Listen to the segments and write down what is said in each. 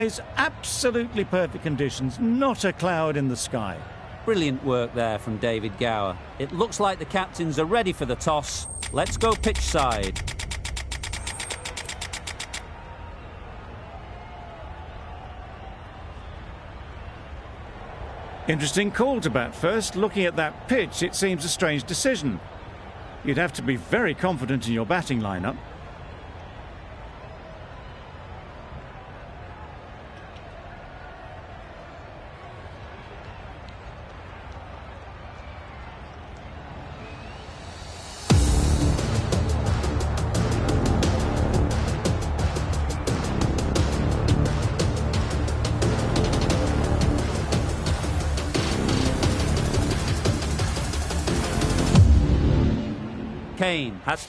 It's absolutely perfect conditions, not a cloud in the sky. Brilliant work there from David Gower. It looks like the captains are ready for the toss. Let's go pitch side. Interesting call to bat first. Looking at that pitch, it seems a strange decision. You'd have to be very confident in your batting lineup. Kane has...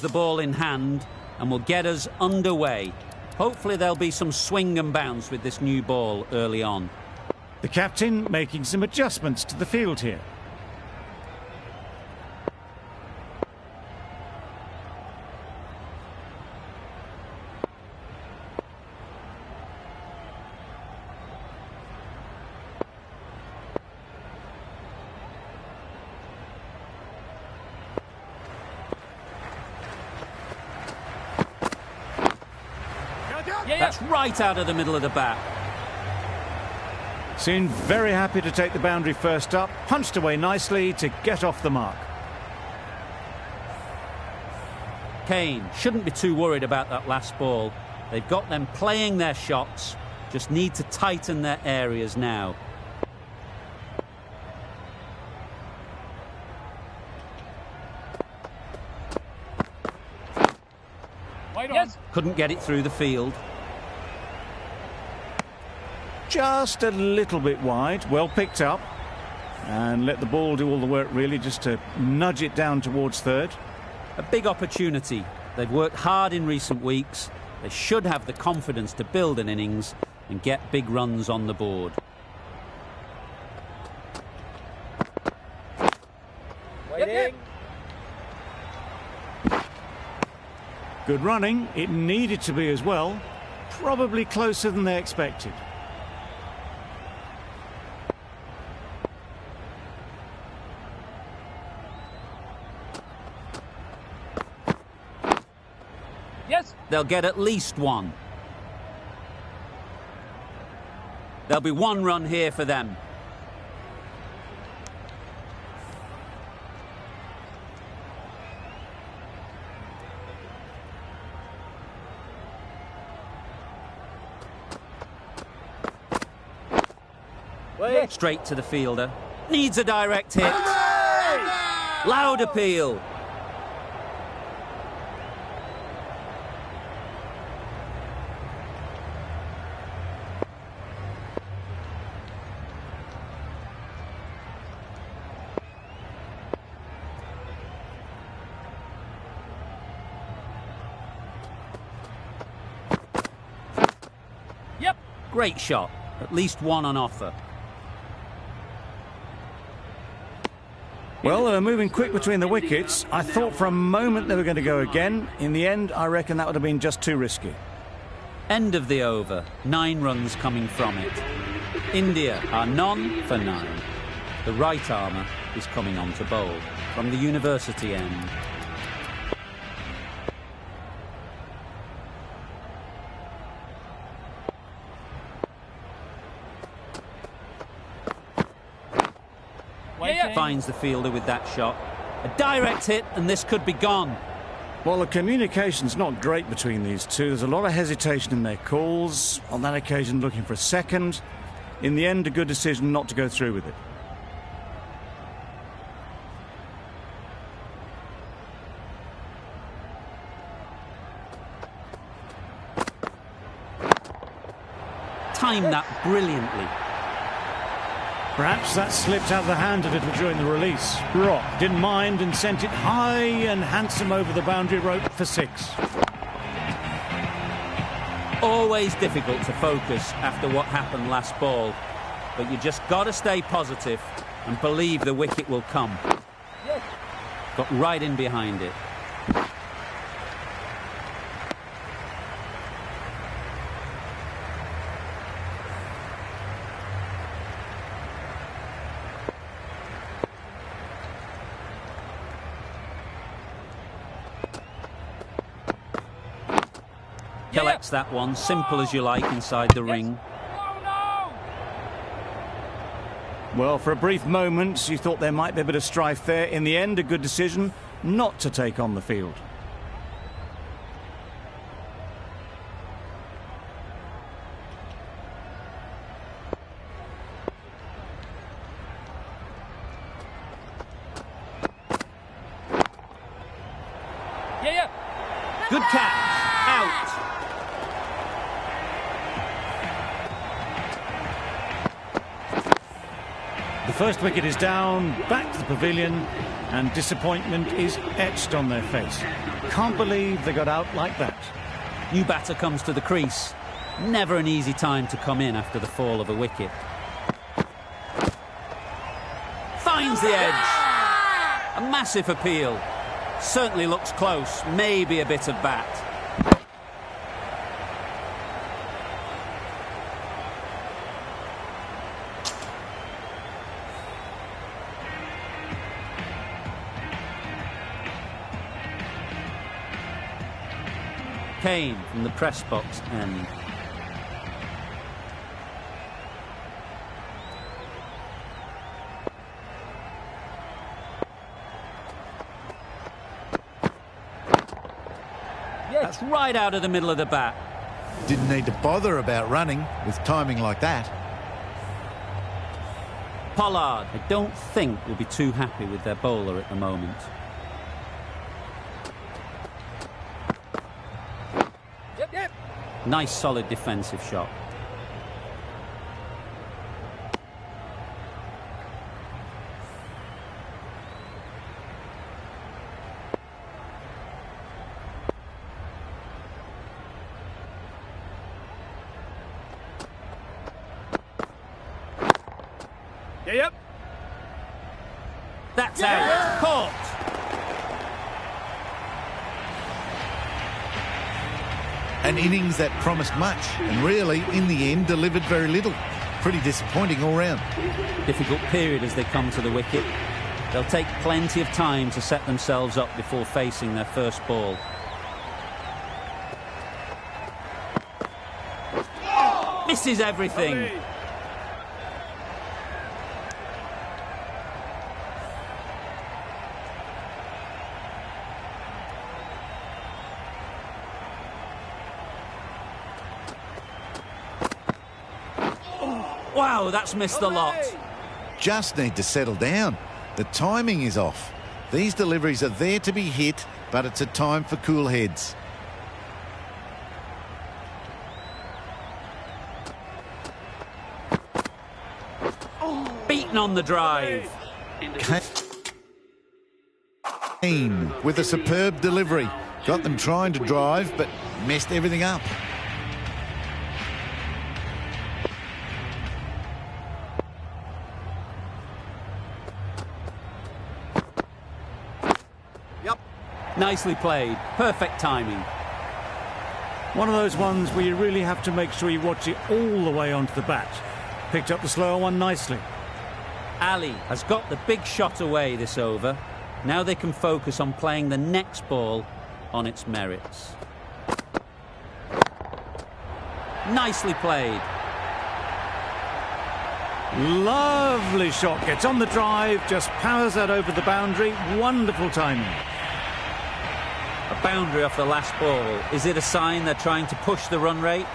the ball in hand and will get us underway. Hopefully there'll be some swing and bounce with this new ball early on. The captain making some adjustments to the field here. That's right out of the middle of the bat. Seemed very happy to take the boundary first up, punched away nicely to get off the mark. Kane shouldn't be too worried about that last ball. They've got them playing their shots, just need to tighten their areas now. Yes. Couldn't get it through the field. Just a little bit wide, well picked up. And let the ball do all the work really, just to nudge it down towards third. A big opportunity. They've worked hard in recent weeks. They should have the confidence to build an innings and get big runs on the board. Waiting. Good running, it needed to be as well. Probably closer than they expected. Yes. They'll get at least one. There'll be one run here for them. Wait. Straight to the fielder. Needs a direct hit. Loud appeal. Yep. Great shot. At least one on offer. Well, they were moving quick between the wickets. I thought for a moment they were going to go again. In the end, I reckon that would have been just too risky. End of the over. 9 runs coming from it. India are none for 9. The right armour is coming on to bowl from the university end. Finds the fielder with that shot. A direct hit and this could be gone. Well, the communication's not great between these two. There's a lot of hesitation in their calls. On that occasion, looking for a second. In the end, a good decision not to go through with it. Timed that brilliantly. Perhaps that slipped out of the hand a little during the release. Brock didn't mind and sent it high and handsome over the boundary rope for 6. Always difficult to focus after what happened last ball, but you just got to stay positive and believe the wicket will come. Yes. Got right in behind it. Collects that one, simple as you like, inside the ring. Well, for a brief moment, you thought there might be a bit of strife there. In the end, a good decision not to take on the field. Good catch. Out. The first wicket is down, back to the pavilion, and disappointment is etched on their face. Can't believe they got out like that. New batter comes to the crease. Never an easy time to come in after the fall of a wicket. Finds the edge. A massive appeal. Certainly looks close, maybe a bit of bat. Kane from the press box end. That's right out of the middle of the bat. Didn't need to bother about running with timing like that. Pollard, I don't think, will be too happy with their bowler at the moment. Nice solid defensive shot. That's out. Caught. An innings that promised much and really, in the end, delivered very little. Pretty disappointing all round. Difficult period as they come to the wicket. They'll take plenty of time to set themselves up before facing their first ball. Misses everything. Wow, that's missed the lot. Just need to settle down. The timing is off. These deliveries are there to be hit, but it's a time for cool heads. Beaten on the drive. Kane with a superb delivery. Got them trying to drive, but messed everything up. Nicely played. Perfect timing. One of those ones where you really have to make sure you watch it all the way onto the bat. Picked up the slower one nicely. Ali has got the big shot away this over. Now they can focus on playing the next ball on its merits. Nicely played. Lovely shot. Gets on the drive, just powers that over the boundary. Wonderful timing. A boundary off the last ball. Is it a sign they're trying to push the run rate?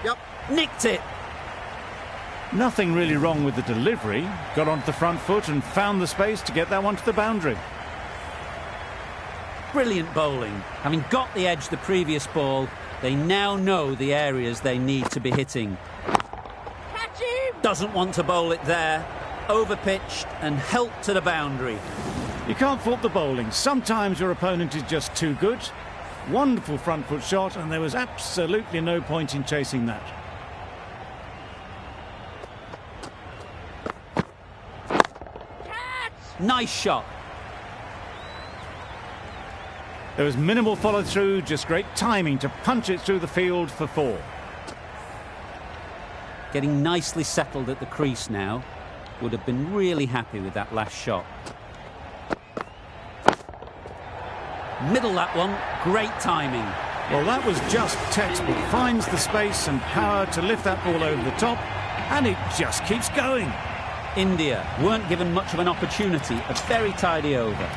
Yep. Nicked it. Nothing really wrong with the delivery. Got onto the front foot and found the space to get that one to the boundary. Brilliant bowling. Having got the edge the previous ball, they now know the areas they need to be hitting. Catch him! Doesn't want to bowl it there. Overpitched and helped to the boundary. You can't fault the bowling. Sometimes your opponent is just too good. Wonderful front foot shot, and there was absolutely no point in chasing that. Nice shot. There was minimal follow-through, just great timing to punch it through the field for 4. Getting nicely settled at the crease now. Would have been really happy with that last shot. Middle that one, great timing. Well, that was just textbook. Finds the space and power to lift that ball over the top, and it just keeps going. India weren't given much of an opportunity, a very tidy over.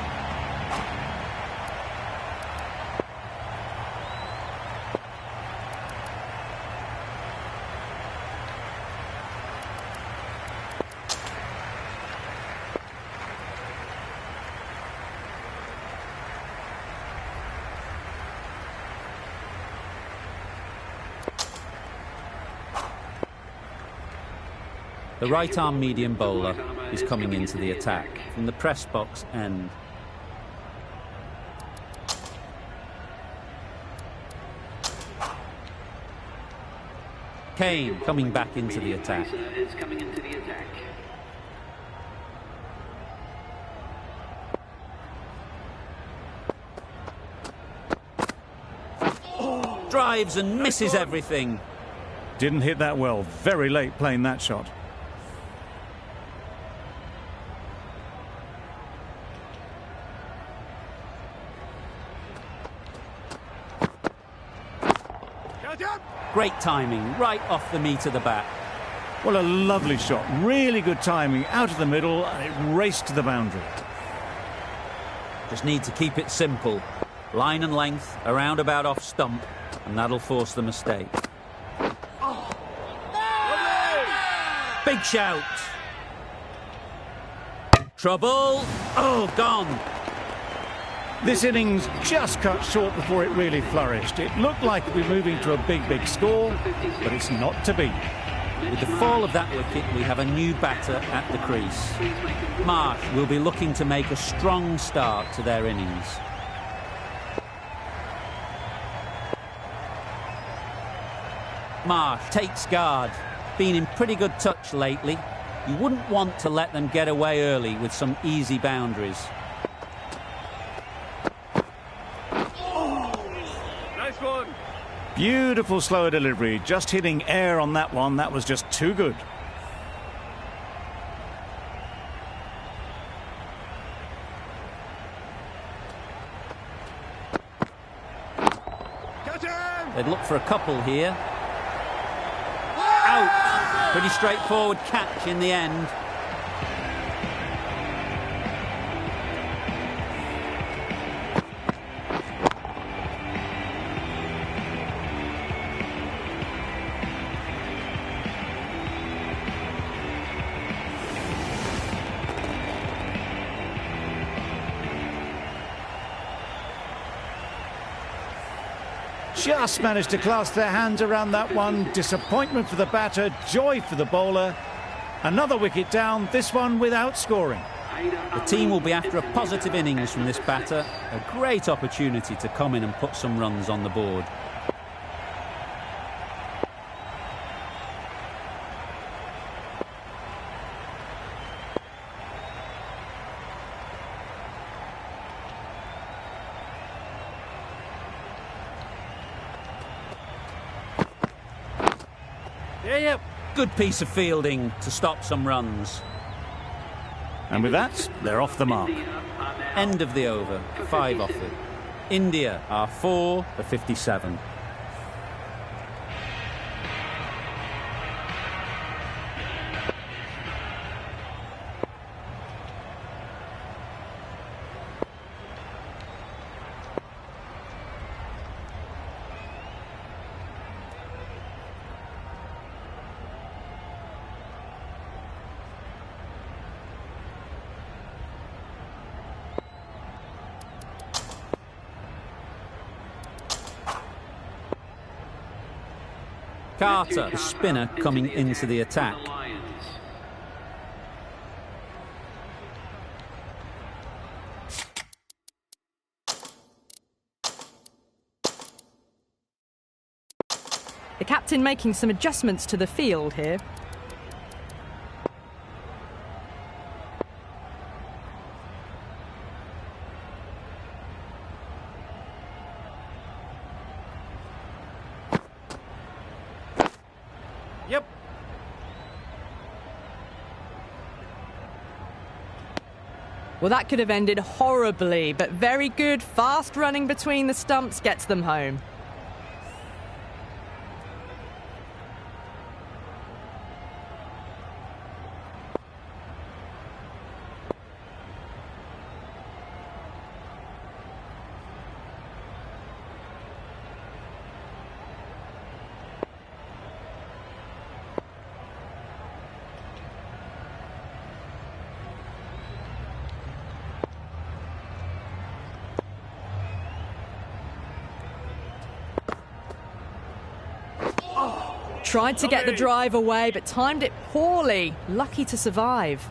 The right-arm medium bowler is coming into the attack from the press box end. Kane coming back into the attack. Drives and misses everything. Didn't hit that well. Very late playing that shot. Great timing, right off the meat of the bat. Well, a lovely shot. Really good timing. Out of the middle, and it raced to the boundary. Just need to keep it simple. Line and length, around about off stump, and that'll force the mistake. Big shout. Trouble. Oh, gone. This innings just cut short before it really flourished. It looked like it would be moving to a big score, but it's not to be. With the fall of that wicket, we have a new batter at the crease. Marsh will be looking to make a strong start to their innings. Marsh takes guard. Been in pretty good touch lately. You wouldn't want to let them get away early with some easy boundaries. Beautiful slower delivery, just hitting air on that one. That was just too good. They'd look for a couple here. Out! Pretty straightforward catch in the end. Just managed to clasp their hands around that one. Disappointment for the batter, joy for the bowler. Another wicket down, this one without scoring. The team will be after a positive innings from this batter. A great opportunity to come in and put some runs on the board. Good piece of fielding to stop some runs. And with that, they're off the mark. End of the over, 5 offered. India are 4 for 57. Carter, the spinner, coming into the attack. The captain making some adjustments to the field here. Yep. Well, that could have ended horribly, but very good. Fast running between the stumps gets them home. Tried to get the drive away, but timed it poorly. Lucky to survive.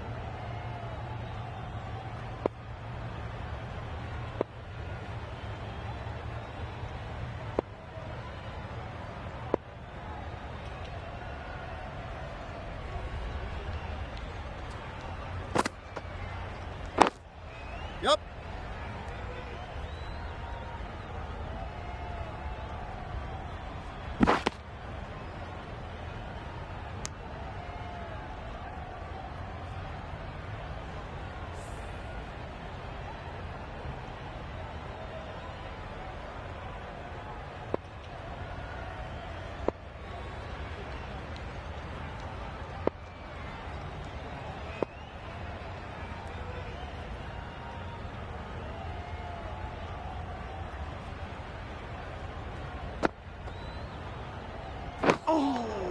Yep.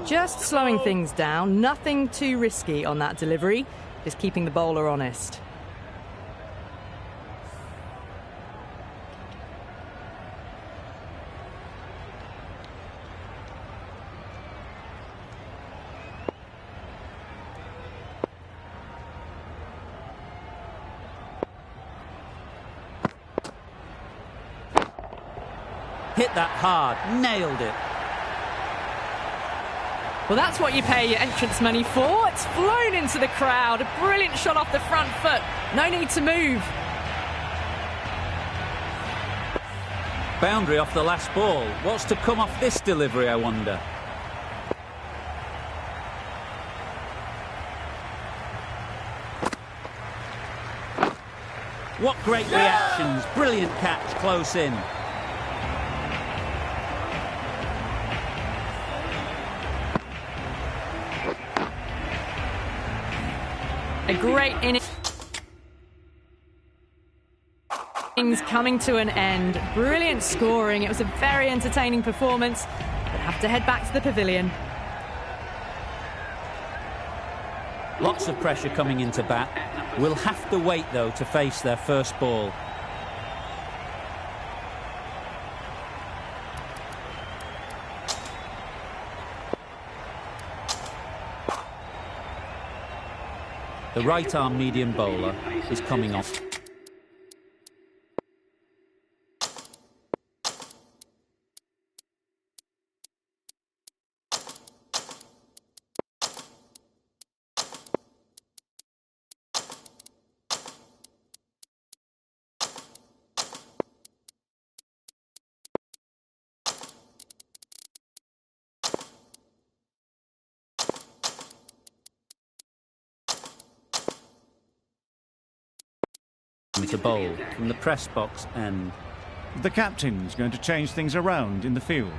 Just slowing things down, nothing too risky on that delivery, just keeping the bowler honest. Hit that hard, nailed it. Well, that's what you pay your entrance money for. It's flown into the crowd. A brilliant shot off the front foot. No need to move. Boundary off the last ball. What's to come off this delivery, I wonder? What great reactions. Brilliant catch close in. A great innings coming to an end. Brilliant scoring. It was a very entertaining performance. We'll have to head back to the pavilion. Lots of pressure coming into bat. We'll have to wait, though, to face their first ball. The right-arm medium bowler is coming off. To bowl from the press box end. The captain's going to change things around in the field.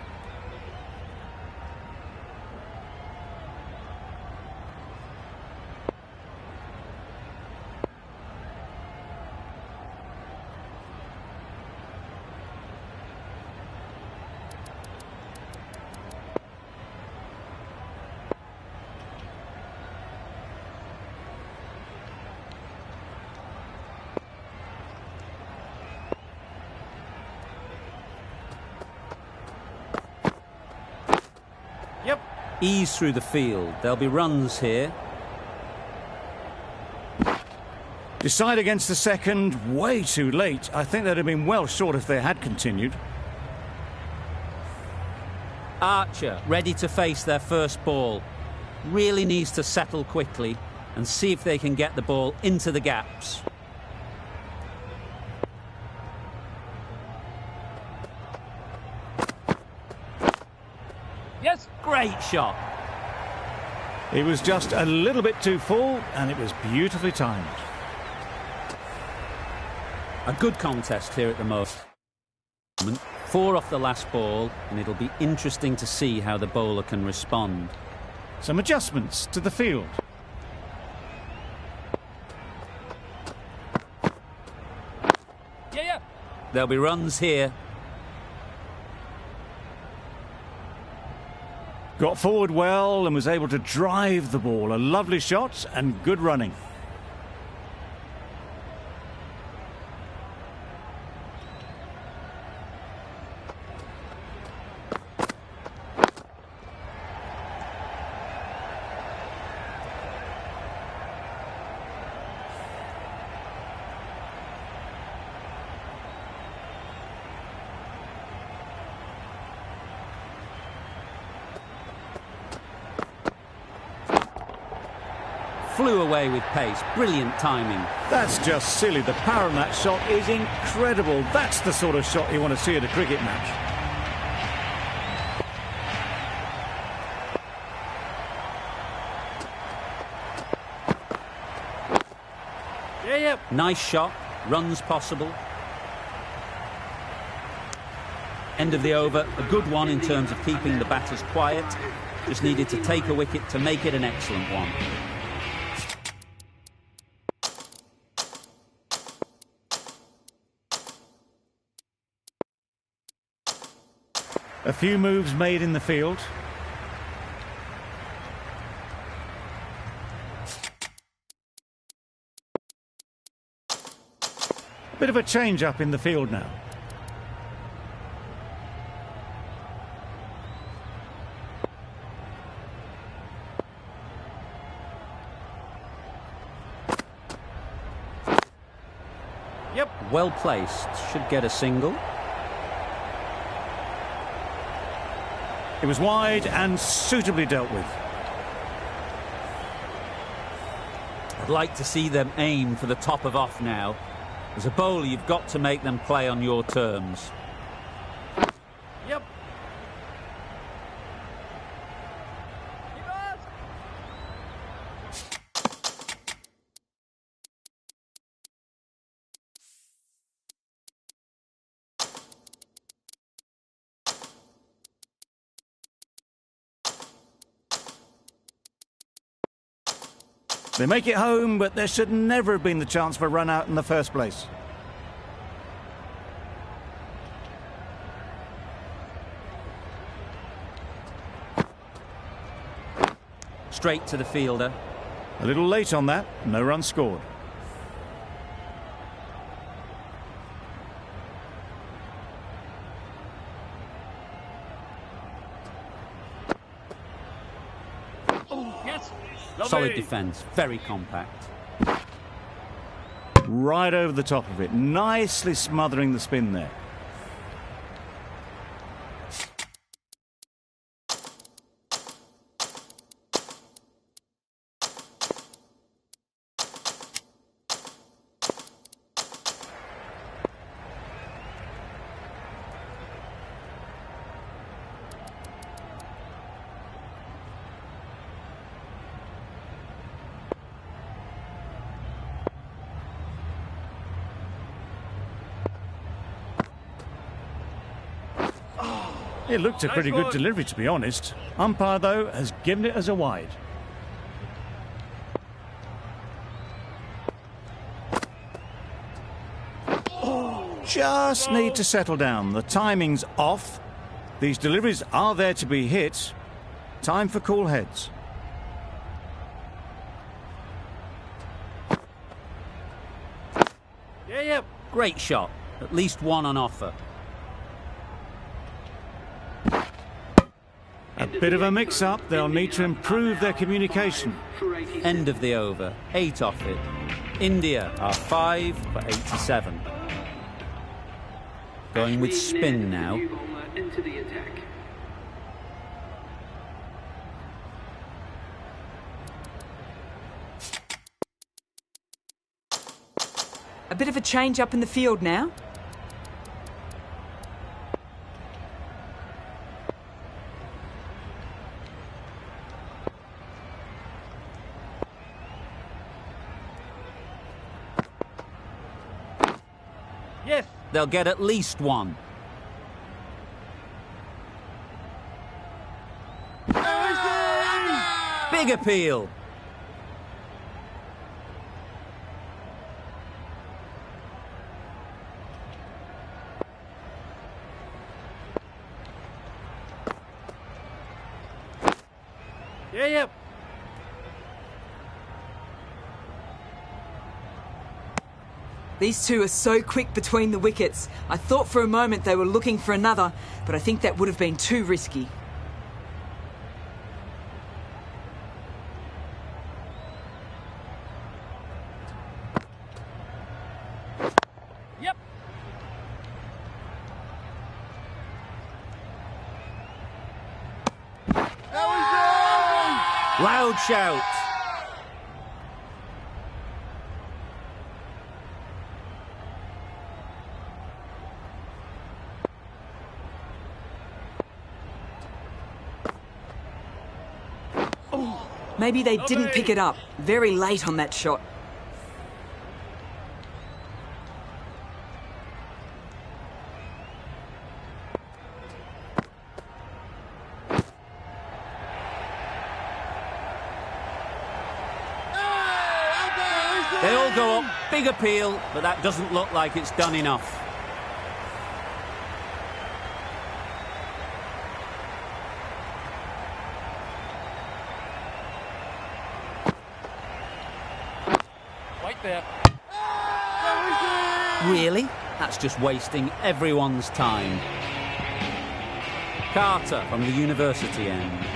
Yep. Ease through the field. There'll be runs here. Decide against the second, way too late. I think they'd have been well short if they had continued. Archer, ready to face their first ball. Really needs to settle quickly and see if they can get the ball into the gaps. Yes. Great shot. It was just a little bit too full, and it was beautifully timed. A good contest here at the moment. 4 off the last ball, and it'll be interesting to see how the bowler can respond. Some adjustments to the field. Yeah. There'll be runs here. Got forward well and was able to drive the ball. A lovely shot and good running. Flew away with pace. Brilliant timing. That's just silly. The power on that shot is incredible. That's the sort of shot you want to see at a cricket match. Yeah. Nice shot. Runs possible. End of the over. A good one in terms of keeping the batters quiet. Just needed to take a wicket to make it an excellent one. A few moves made in the field. Bit of a change-up in the field now. Yep. Well placed. Should get a single. It was wide and suitably dealt with. I'd like to see them aim for the top of off now. As a bowler, you've got to make them play on your terms. Yep. They make it home, but there should never have been the chance for a run out in the first place. Straight to the fielder. A little late on that, no run scored. Yes. Solid defence, very compact. Right over the top of it, nicely smothering the spin there. It looked a pretty good delivery, to be honest. Umpire, though, has given it as a wide. Just need to settle down. The timing's off. These deliveries are there to be hit. Time for cool heads. Yeah. Great shot. At least one on offer. A bit of a mix-up. They'll need to improve their communication. End of the over. 8 off it. India are 5 for 87. Going with spin now. bit of a change up in the field now. Yes. They'll get at least one. Big appeal. Yep. These two are so quick between the wickets. I thought for a moment they were looking for another, but I think that would have been too risky. Yep. Loud shout. Maybe they didn't pick it up. Very late on that shot. They all go up. Big appeal, but that doesn't look like it's done enough. Right there. Really? That's just wasting everyone's time. Carter from the university end.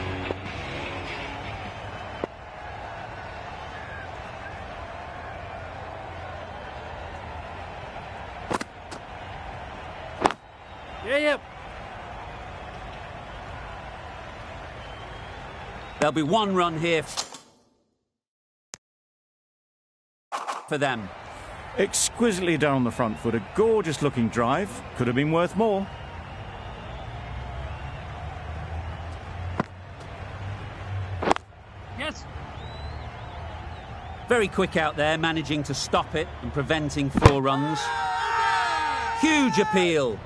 Yep. There'll be one run here for them. Exquisitely done on the front foot. A gorgeous looking drive. Could have been worth more. Yes. Very quick out there, managing to stop it and preventing 4 runs. Huge appeal.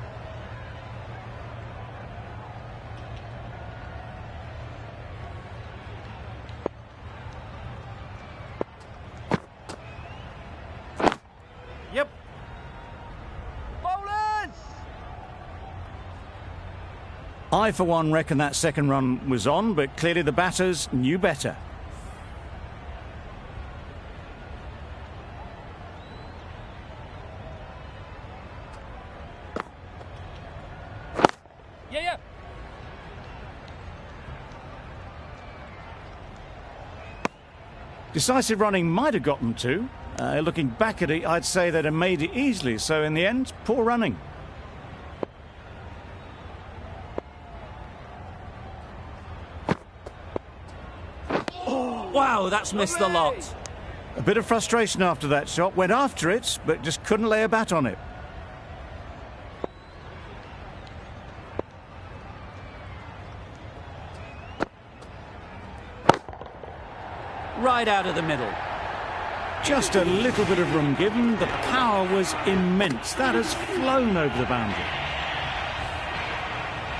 Yep. Bowlers! I, for one, reckon that second run was on, but clearly the batters knew better. Yep. Decisive running might have got them to. Looking back at it, I'd say they'd have made it easily. So in the end, poor running. Wow, that's missed the lot. A bit of frustration after that shot. Went after it, but just couldn't lay a bat on it. Right out of the middle. Just a little bit of room given. The power was immense. That has flown over the boundary.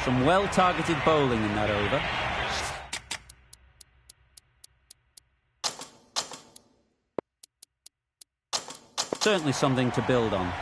Some well-targeted bowling in that over. Certainly something to build on.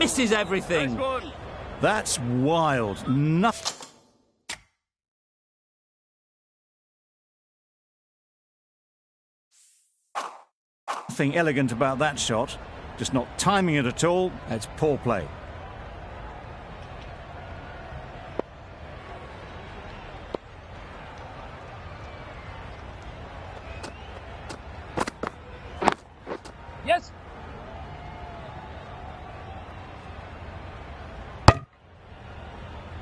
misses everything. Nice one. That's wild. Nothing elegant about that shot. Just not timing it at all. It's poor play. Yes.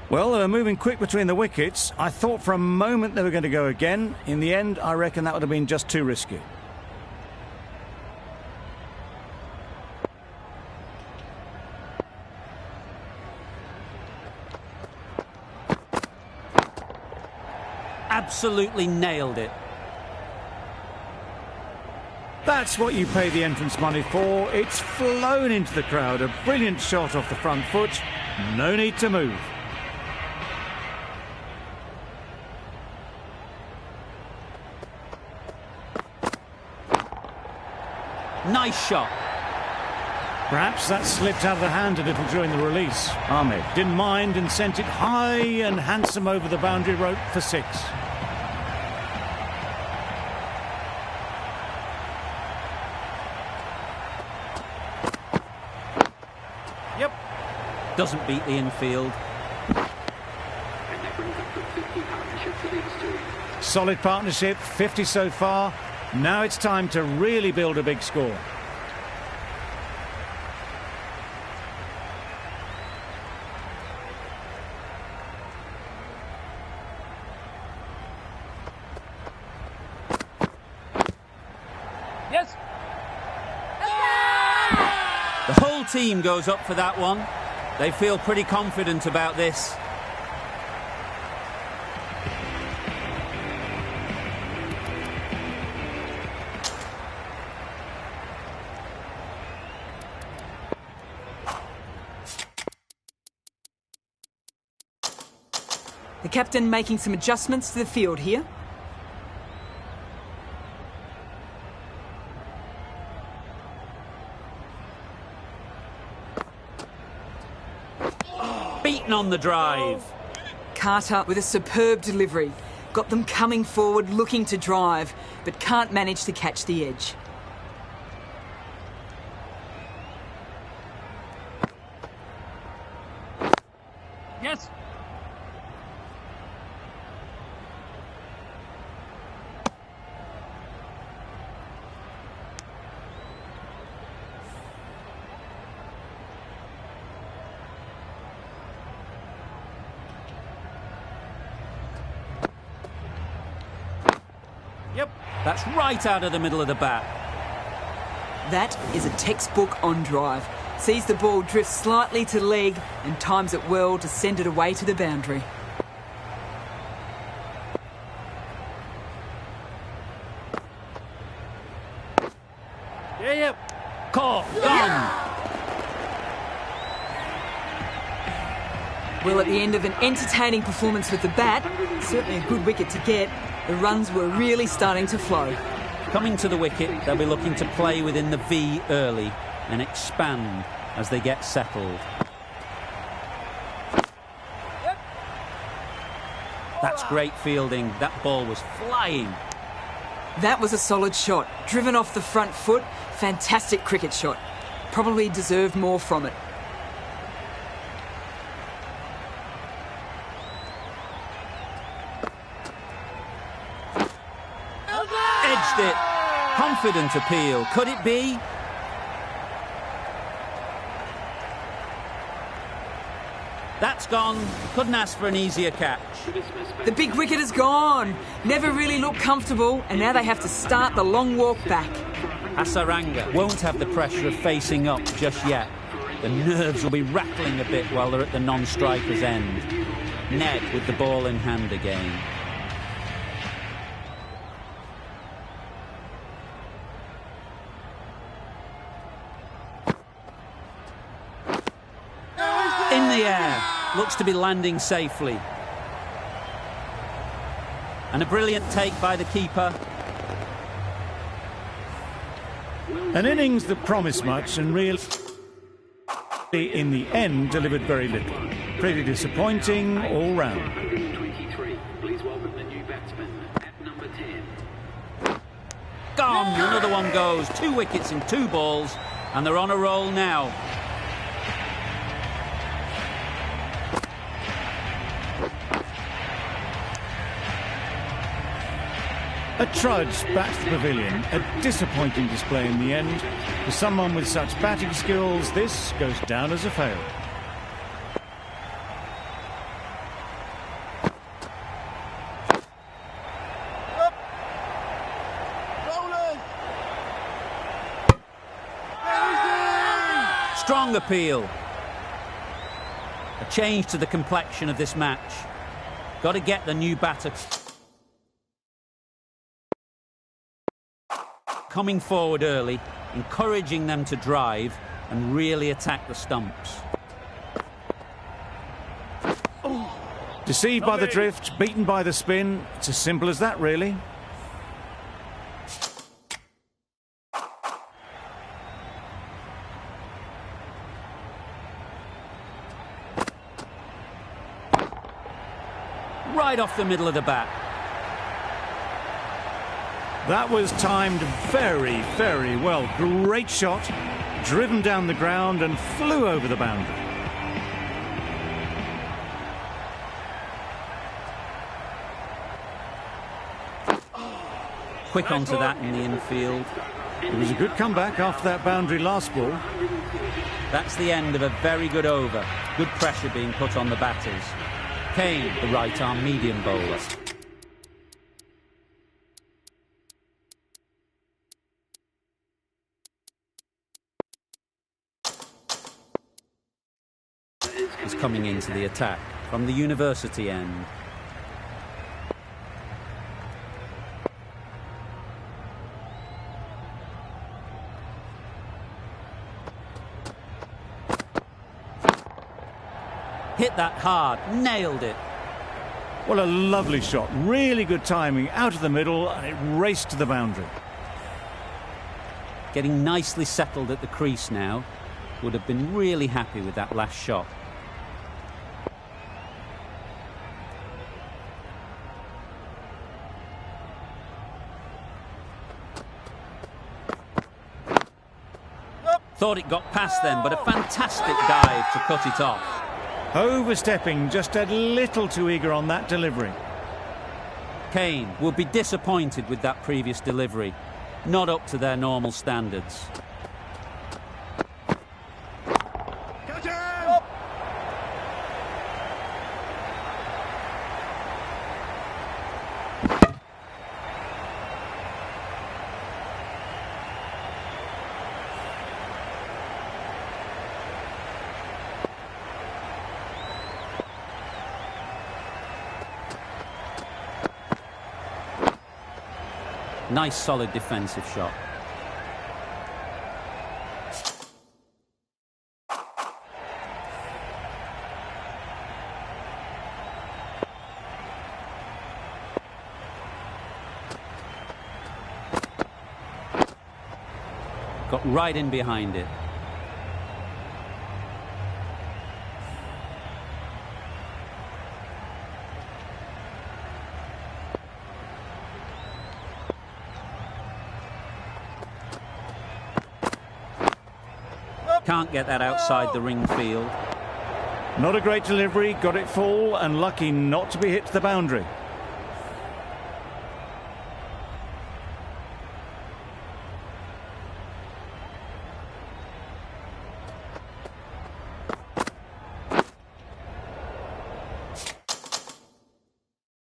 Well, they were moving quick between the wickets. I thought for a moment they were going to go again. In the end, I reckon that would have been just too risky. Absolutely nailed it. That's what you pay the entrance money for. It's flown into the crowd. A brilliant shot off the front foot. No need to move. Nice shot. Perhaps that slipped out of the hand a little during the release. Ahmed didn't mind and sent it high and handsome over the boundary rope for 6. Yep. Doesn't beat the infield. Solid partnership, 50 so far. Now it's time to really build a big score. Yes. The whole team goes up for that one. They feel pretty confident about this. The captain making some adjustments to the field here. Beaten on the drive. Carter with a superb delivery. Got them coming forward, looking to drive, but can't manage to catch the edge. Yes. Yep. That's right out of the middle of the bat. That is a textbook on drive. Sees the ball drift slightly to leg and times it well to send it away to the boundary. Yeah, yep. Caught. Gone. Well, at the end of an entertaining performance with the bat, certainly a good wicket to get, the runs were really starting to flow. Coming to the wicket, they'll be looking to play within the V early and expand as they get settled. That's great fielding. That ball was flying. That was a solid shot. Driven off the front foot. Fantastic cricket shot. Probably deserved more from it. Edged it. Confident appeal. Could it be? That's gone. Couldn't ask for an easier catch. The big wicket is gone. Never really looked comfortable, and now they have to start the long walk back. Hasaranga won't have the pressure of facing up just yet. The nerves will be rattling a bit while they're at the non-striker's end. Ned with the ball in hand again. In the air. Looks to be landing safely. And a brilliant take by the keeper. An innings that promised much and real... In the end, delivered very little. Pretty disappointing all round. 123. Please welcome the new batsman at number 10. Gone! Another one goes. 2 wickets in 2 balls, and they're on a roll now. A trudge back to the pavilion. A disappointing display in the end. For someone with such batting skills, this goes down as a fail. Strong appeal. A change to the complexion of this match. Got to get the new batter coming forward early, encouraging them to drive and really attack the stumps. Deceived by the drift, beaten by the spin. It's as simple as that, really. Right off the middle of the bat. That was timed very, very well. Great shot, driven down the ground and flew over the boundary. Quick onto that in the infield. It was a good comeback after that boundary last ball. That's the end of a very good over. Good pressure being put on the batters. Kane, the right-arm medium bowler. Is coming into the attack from the university end. Hit that hard, nailed it. Well, a lovely shot. Really good timing, out of the middle, and it raced to the boundary. Getting nicely settled at the crease now. Would have been really happy with that last shot. Thought it got past them, but a fantastic dive to cut it off. Overstepping, just a little too eager on that delivery. Kane will be disappointed with that previous delivery. Not up to their normal standards. Nice solid defensive shot. Got right in behind it. Can't get that outside the ring field. Not a great delivery, got it full and lucky not to be hit to the boundary.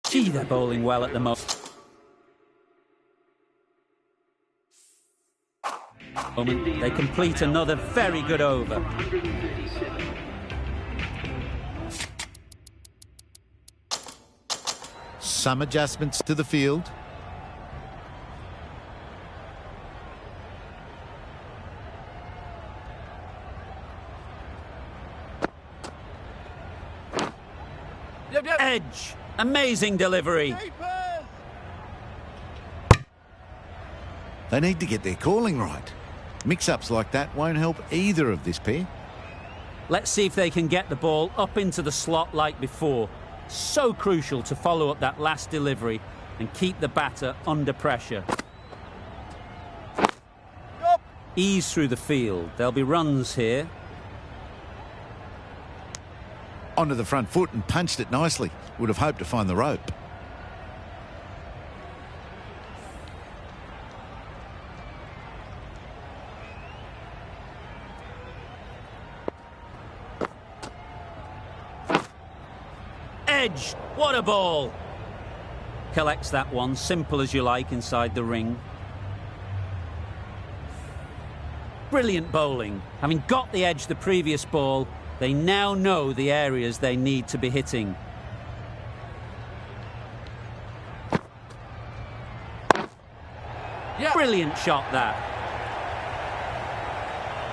Gee, they're bowling well at the moment. They complete another very good over. 137. Some adjustments to the field. Edge. Amazing delivery. They need to get their calling right. Mix-ups like that won't help either of this pair. Let's see if they can get the ball up into the slot like before. So crucial to follow up that last delivery and keep the batter under pressure. Ease through the field. There'll be runs here. Onto the front foot and punched it nicely. Would have hoped to find the rope. Edge. What a ball. Collects that one, simple as you like, inside the ring. Brilliant bowling. Having got the edge the previous ball, they now know the areas they need to be hitting. Yeah. Brilliant shot, that.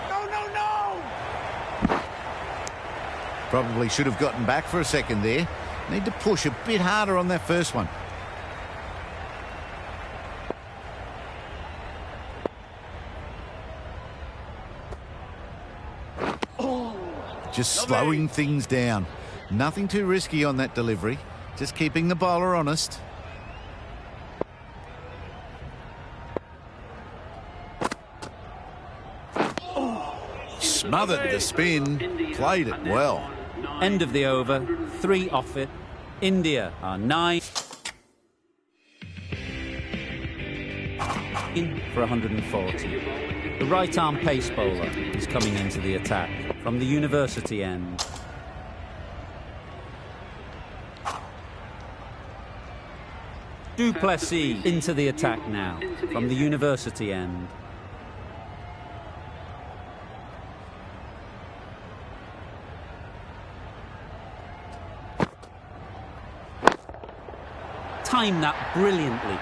No! Probably should have gotten back for a second there. Need to push a bit harder on that first one. Just slowing things down. Nothing too risky on that delivery. Just keeping the bowler honest. Smothered the spin. Played it well. End of the over. 3 off it. India are 9 for 140. The right-arm pace bowler is coming into the attack from the university end. Duplessis into the attack now from the university end. Timed that brilliantly.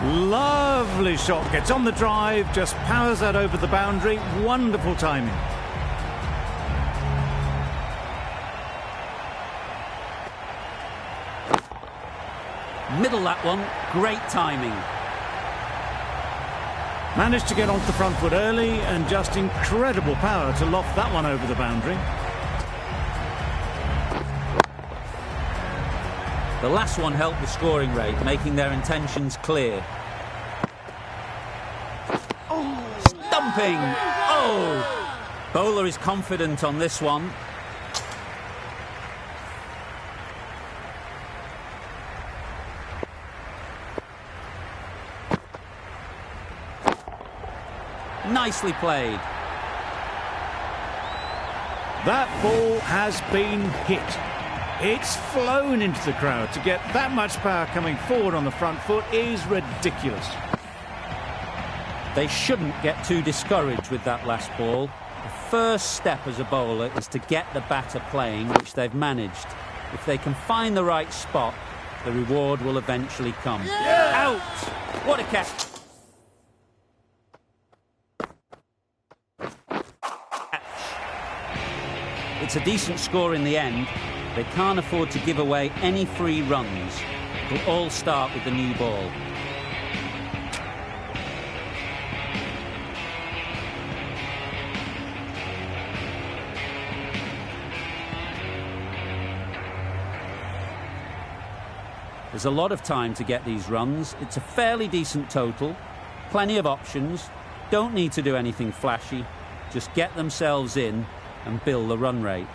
Lovely shot. Gets on the drive, just powers that over the boundary. Wonderful timing. Middle that one. Great timing. Managed to get onto the front foot early and just incredible power to loft that one over the boundary. The last one helped the scoring rate, making their intentions clear. Stumping! Oh! Bowler is confident on this one. Nicely played. That ball has been hit. It's flown into the crowd. To get that much power coming forward on the front foot is ridiculous. They shouldn't get too discouraged with that last ball. The first step as a bowler is to get the batter playing, which they've managed. If they can find the right spot, the reward will eventually come. Yeah! Out! What a catch! It's a decent score in the end. They can't afford to give away any free runs. It'll all start with the new ball. There's a lot of time to get these runs. It's a fairly decent total. Plenty of options. Don't need to do anything flashy. Just get themselves in and build the run rate.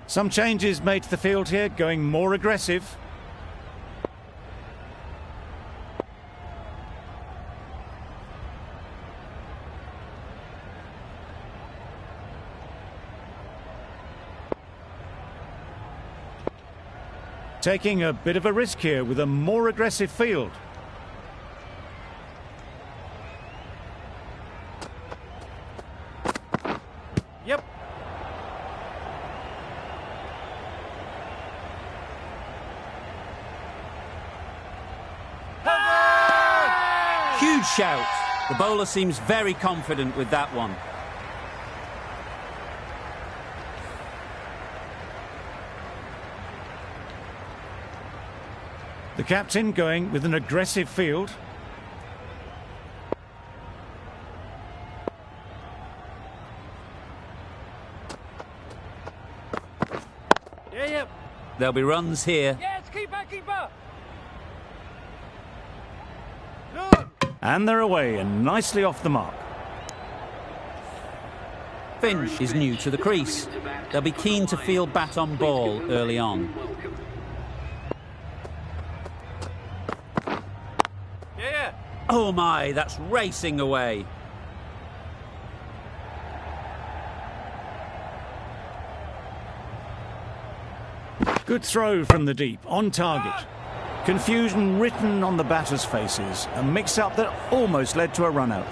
Some changes made to the field here, going more aggressive. Taking a bit of a risk here with a more aggressive field. Yep. Huge shout. The bowler seems very confident with that one. The captain going with an aggressive field. Yeah, yeah. There'll be runs here. Yes, keeper, keeper. No. And they're away and nicely off the mark. Finch is new to the crease. They'll be keen to field bat on ball early on. Yeah. Oh my, that's racing away. Good throw from the deep, on target. Confusion written on the batters' faces. A mix-up that almost led to a run-out.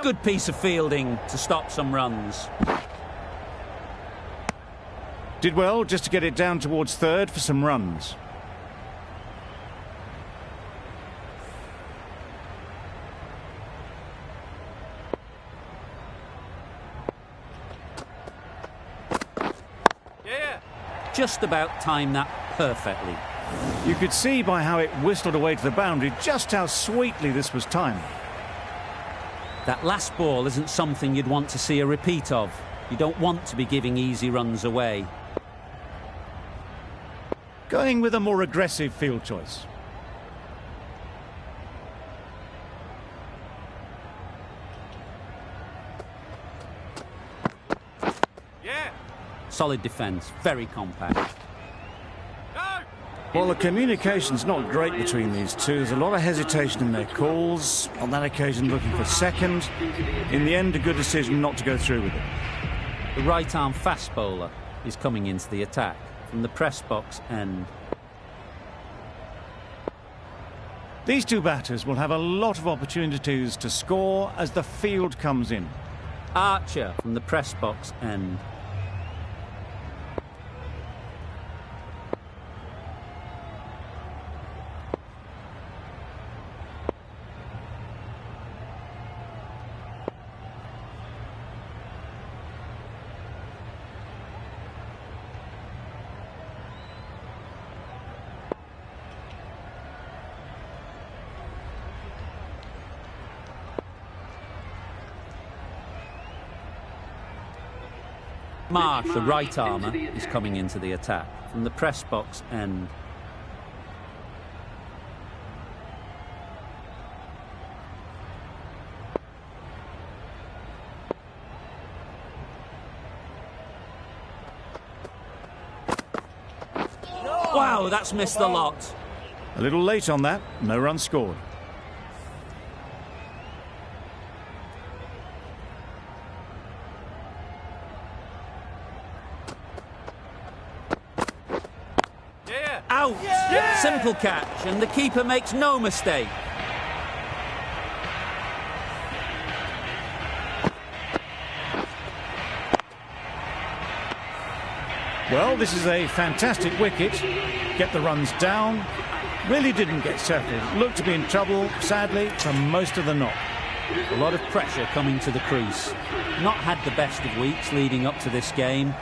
Good piece of fielding to stop some runs. Did well just to get it down towards third for some runs. Yeah. Just about timed that perfectly. You could see by how it whistled away to the boundary just how sweetly this was timed. That last ball isn't something you'd want to see a repeat of. You don't want to be giving easy runs away. Going with a more aggressive field choice. Yeah. Solid defence, very compact. Well, the communication's not great between these two. There's a lot of hesitation in their calls. On that occasion, looking for second. In the end, a good decision not to go through with it. The right-arm fast bowler is coming into the attack from the press box end. These two batters will have a lot of opportunities to score as the field comes in. Archer from the press box end. Marsh, the right armour, is coming into the attack from the press box end. Wow, that's missed the lot. A little late on that, no run scored. Out! Yeah. Simple catch, and the keeper makes no mistake. Well, this is a fantastic wicket. Get the runs down. Really didn't get settled. Looked to be in trouble, sadly, for most of the knock. A lot of pressure coming to the crease. Not had the best of weeks leading up to this game,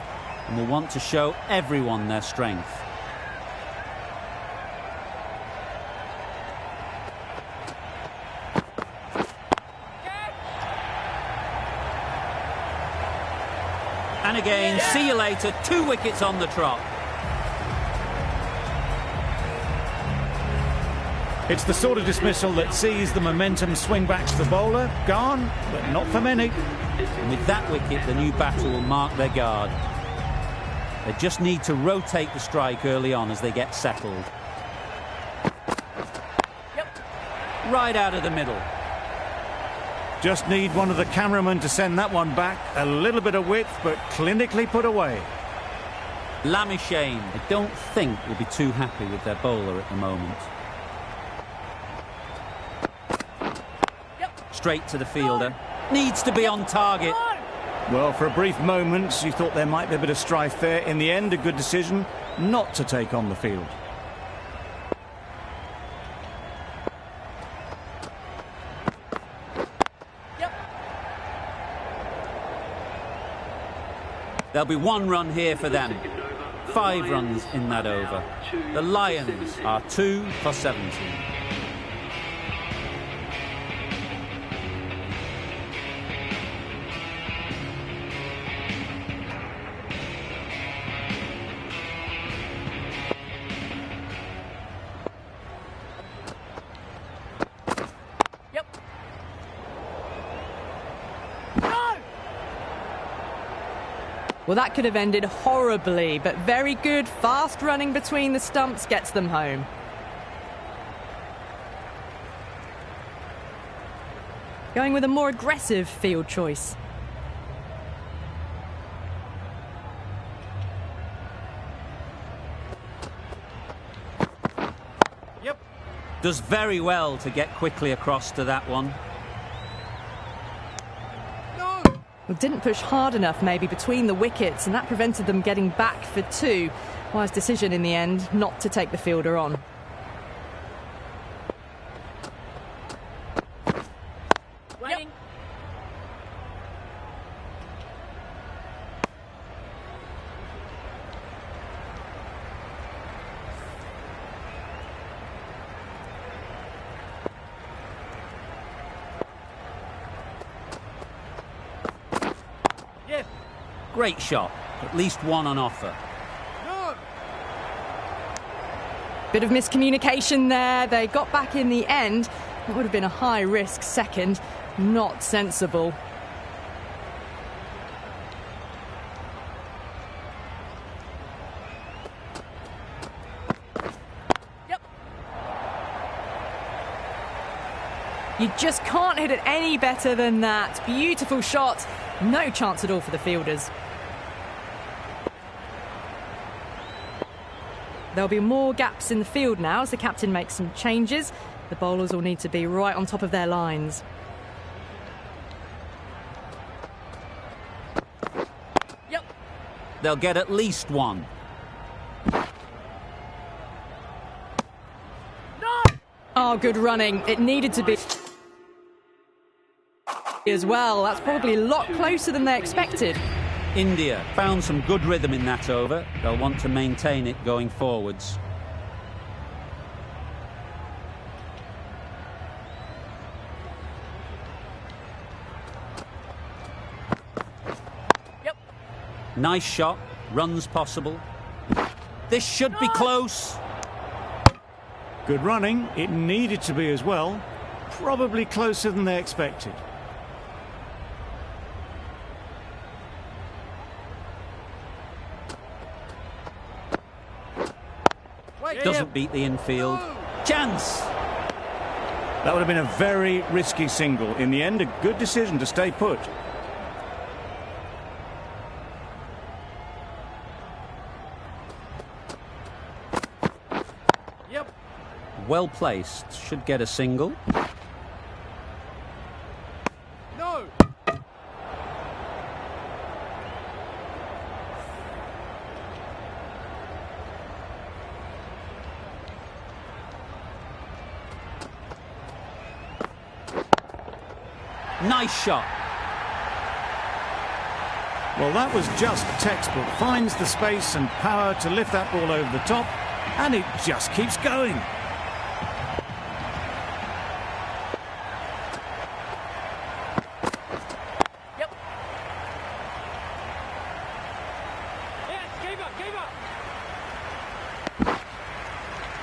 and will want to show everyone their strength. And again, see you later, 2 wickets on the trot. It's the sort of dismissal that sees the momentum swing back to the bowler. Gone, but not for many. And with that wicket, the new batter will mark their guard. They just need to rotate the strike early on as they get settled. Right out of the middle. Just need one of the cameramen to send that one back. A little bit of width, but clinically put away. Lamishane, I don't think will be too happy with their bowler at the moment. Straight to the fielder. Needs to be on target. Well, for a brief moment, you thought there might be a bit of strife there. In the end, a good decision not to take on the field. There'll be 1 run here for them. 5 runs in that over. The Lions are 2 for 70. Well, that could have ended horribly, but very good. Fast running between the stumps gets them home. Going with a more aggressive field choice. Yep. Does very well to get quickly across to that one. Well, didn't push hard enough maybe between the wickets, and that prevented them getting back for 2. Wise decision in the end not to take the fielder on. Waiting. Yes. Great shot. At least 1 on offer. No. Bit of miscommunication there. They got back in the end. It would have been a high-risk second. Not sensible. Yep. You just can't hit it any better than that. Beautiful shot. No chance at all for the fielders. There'll be more gaps in the field now as the captain makes some changes. The bowlers will need to be right on top of their lines. Yep. They'll get at least 1. No. Oh, good running. It needed to be as well. That's probably a lot closer than they expected. India found some good rhythm in that over. They'll want to maintain it going forwards. Yep. Nice shot. Runs possible. This should be close. Good running. It needed to be as well. Probably closer than they expected. Doesn't beat the infield. Chance! That would have been a very risky single. In the end, a good decision to stay put. Yep. Well placed. Should get a single. No. Nice shot. Well, that was just textbook. Finds the space and power to lift that ball over the top, and it just keeps going. Yep. Yes, keep up, keep up.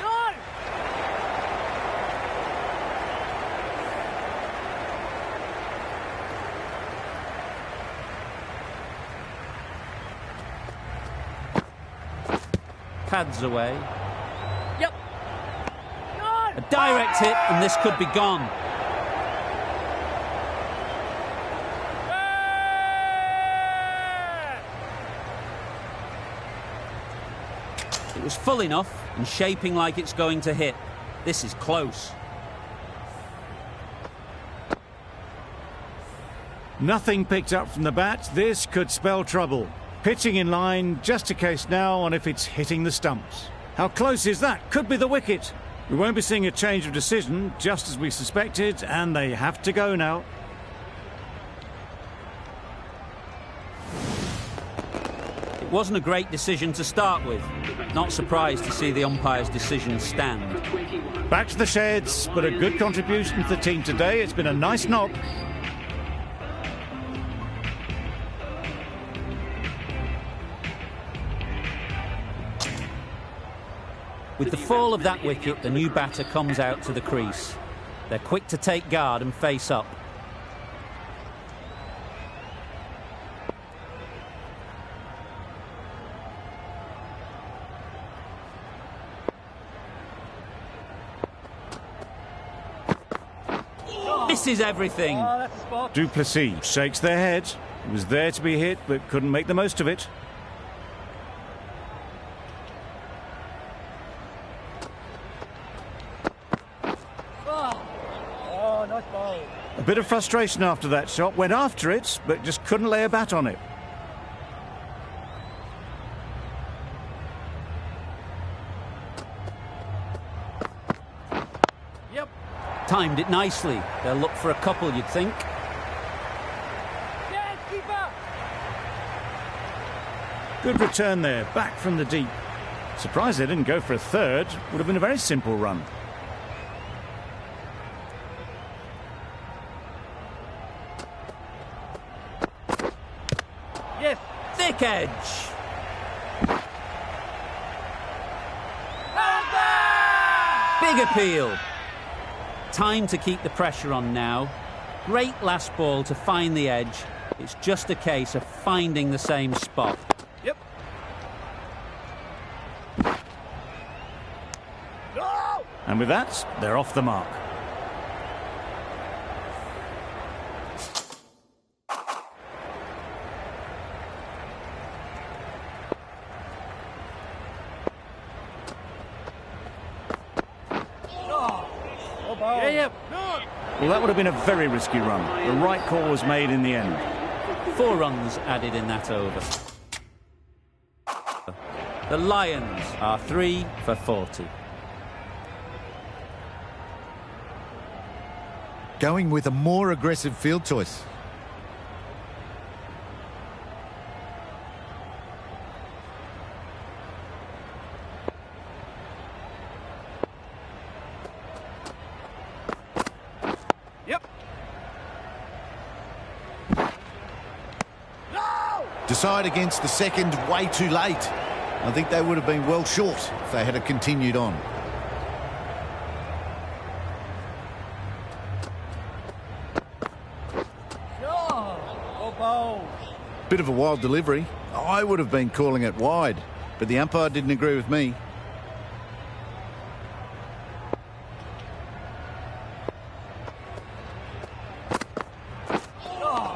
No. Pads away. Yep. No. A direct hit, and this could be gone. It was full enough and shaping like it's going to hit. This is close. Nothing picked up from the bat. This could spell trouble. Pitching in line, just a case now on if it's hitting the stumps. How close is that? Could be the wicket. We won't be seeing a change of decision, just as we suspected, and they have to go now. It wasn't a great decision to start with. Not surprised to see the umpire's decision stand. Back to the sheds, but a good contribution to the team today. It's been a nice knock. With the fall of that wicket, the new batter comes out to the crease. They're quick to take guard and face up. Misses everything. Duplessis shakes their head. It was there to be hit, but couldn't make the most of it. A bit of frustration after that shot. Went after it, but just couldn't lay a bat on it. Yep. Timed it nicely. They'll look for a couple, you'd think. Yes, keeper. Good return there, back from the deep. Surprised they didn't go for a third. Would have been a very simple run. Yes. Thick edge. Big appeal. Time to keep the pressure on now. Great last ball to find the edge. It's just a case of finding the same spot. Yep. And with that, they're off the mark. Yep. Well, that would have been a very risky run. The right call was made in the end. 4 runs added in that over. The Lions are 3 for 40. Going with a more aggressive field choice. Yep. Decide against the second way too late. I think they would have been well short if they had continued on. Bit of a wild delivery. I would have been calling it wide, but the umpire didn't agree with me.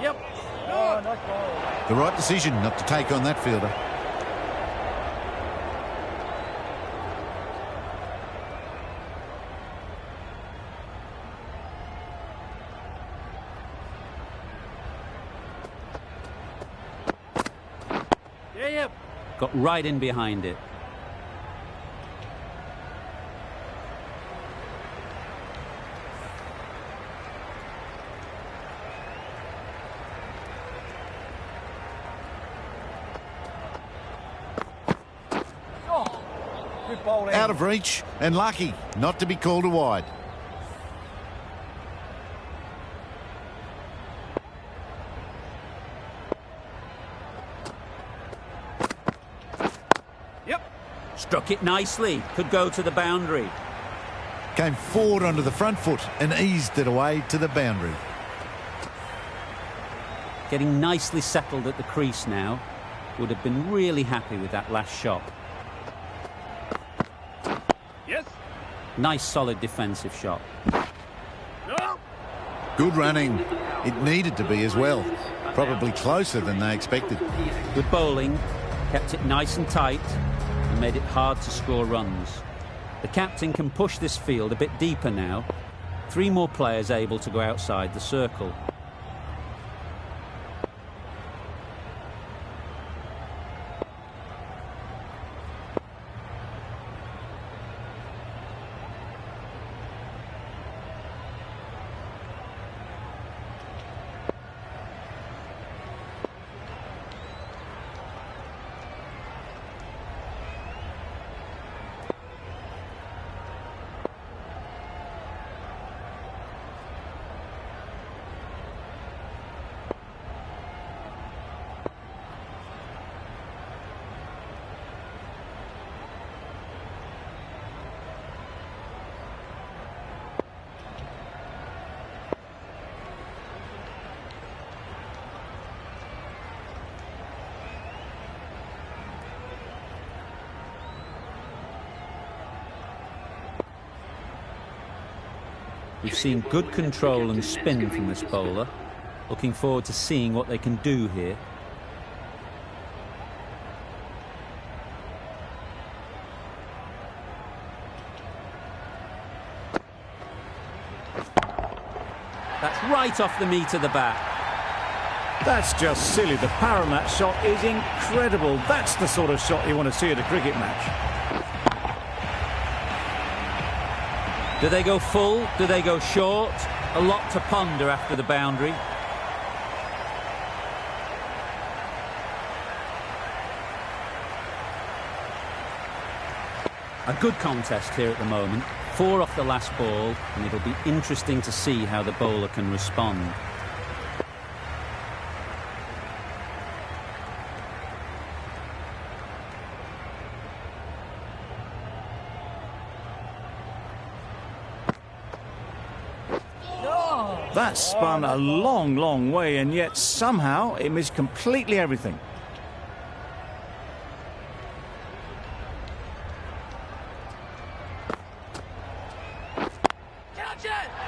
Yep. The right decision not to take on that fielder. Yep. Got right in behind it. Good bowling. Out of reach and lucky not to be called a wide. Yep. Struck it nicely. Could go to the boundary. Came forward onto the front foot and eased it away to the boundary. Getting nicely settled at the crease now. Would have been really happy with that last shot. Yes. Nice solid defensive shot. No. Good running. It needed to be as well. Probably closer than they expected. Good bowling. Kept it nice and tight. and made it hard to score runs. The captain can push this field a bit deeper now. 3 more players able to go outside the circle. We've seen good control and spin from this bowler. Looking forward to seeing what they can do here. That's right off the meat of the bat. That's just silly. The power on that shot is incredible. That's the sort of shot you want to see at a cricket match. Do they go full? Do they go short? A lot to ponder after the boundary. A good contest here at the moment. 4 off the last ball, and it'll be interesting to see how the bowler can respond. That spun a long, long way, and yet somehow it missed completely everything.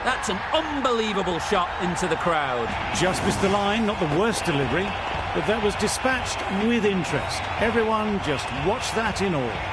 That's an unbelievable shot into the crowd. Just missed the line, not the worst delivery, but that was dispatched with interest. Everyone just watched that in awe.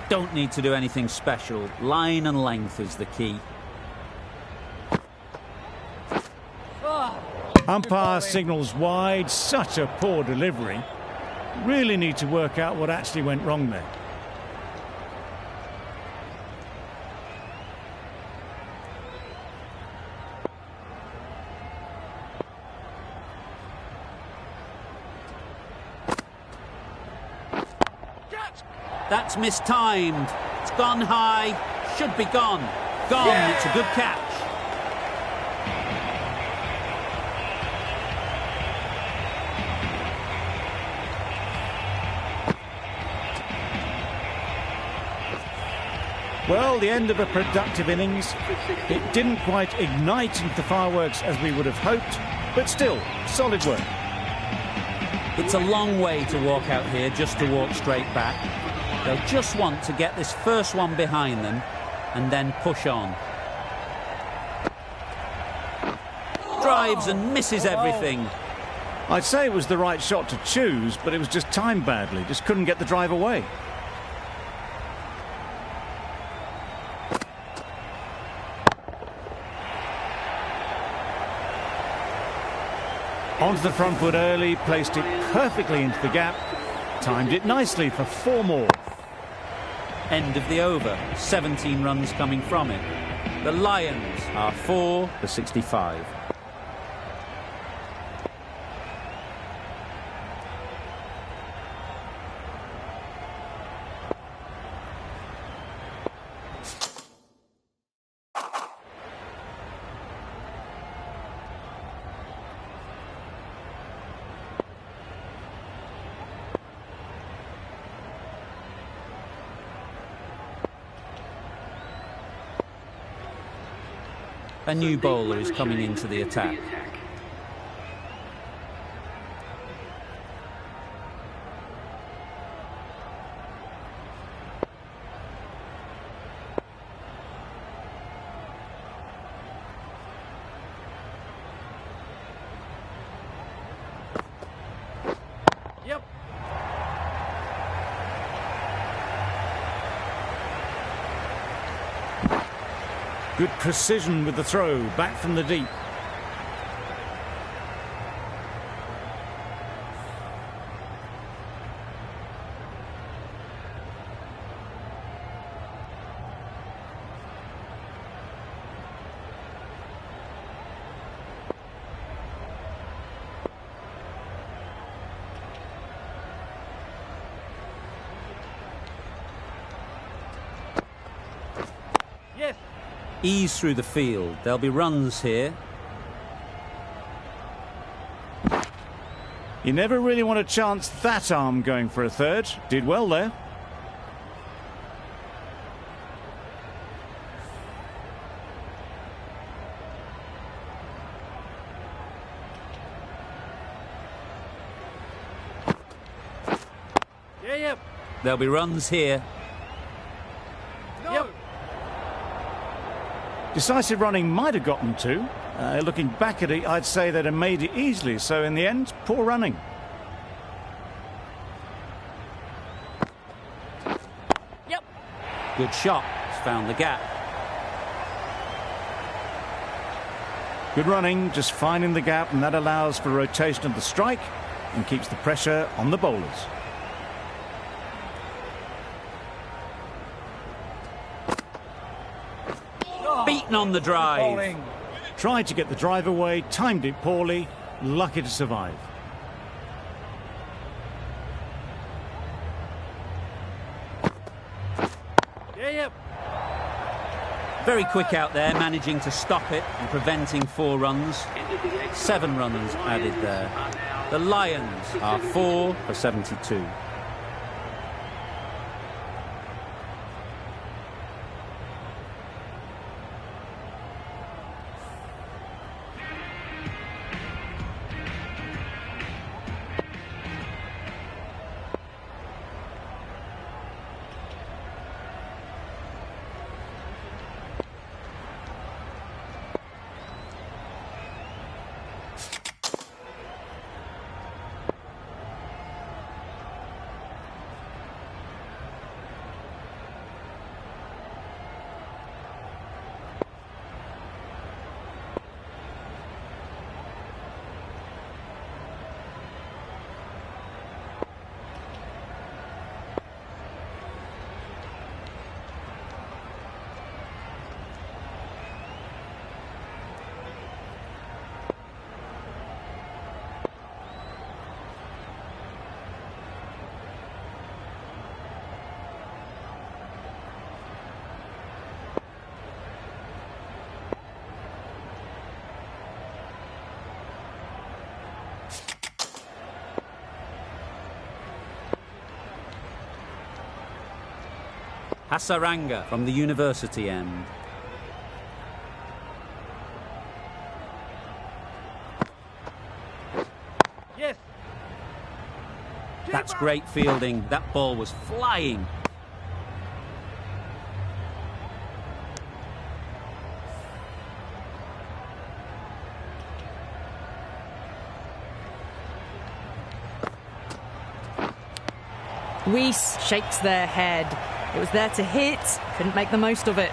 Don't need to do anything special. Line and length is the key. Umpire signals wide. Such a poor delivery. Really need to work out what actually went wrong there. That's mistimed. It's gone high. Should be gone. Gone. Yeah. It's a good catch. Well, the end of a productive innings. It didn't quite ignite into the fireworks as we would have hoped, but still, solid work. It's a long way to walk out here just to walk straight back. They'll just want to get this first one behind them and then push on. Drives and misses everything. I'd say it was the right shot to choose, but it was just timed badly. Just couldn't get the drive away. Onto the front foot early, placed it perfectly into the gap, timed it nicely for 4 more. End of the over, 17 runs coming from it. The Lions are 4 for 65. A new bowler is coming into the attack. Yep. Good precision with the throw, back from the deep. Yes. Ease through the field. There'll be runs here. You never really want to chance that arm going for a third. Did well there. Yeah, yep. There'll be runs here. No. Yep. Decisive running might have gotten two. Looking back at it, I'd say they'd have made it easily. So in the end, poor running. Yep. Good shot. He's found the gap. Good running, just finding the gap, and that allows for rotation of the strike and keeps the pressure on the bowlers. Beaten on the drive. Tried to get the drive away, timed it poorly, lucky to survive. Yeah, yep. Very quick out there, managing to stop it and preventing 4 runs. 7 runs added there. The Lions are 4 for 72. Hasaranga from the university end. Yes. That's great fielding. That ball was flying. Weiss shakes their head. It was there to hit, couldn't make the most of it.